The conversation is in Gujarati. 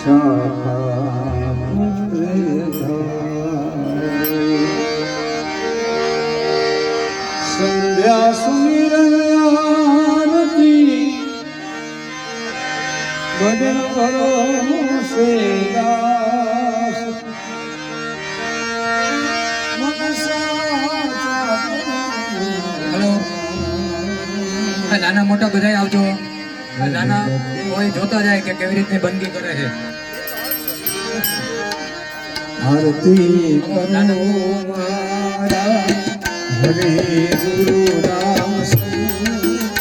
શાખા પુત્ર સંધ્યા સુમિરન આરતી ભજન કરો સે દાસ હેલો નાના મોટા બધા આવજો. નાના કોઈ જોતા જાય કે કેવી રીતે બંદી કરે છે. આરતી કરો મારા હરે ગુરુ રામ સંત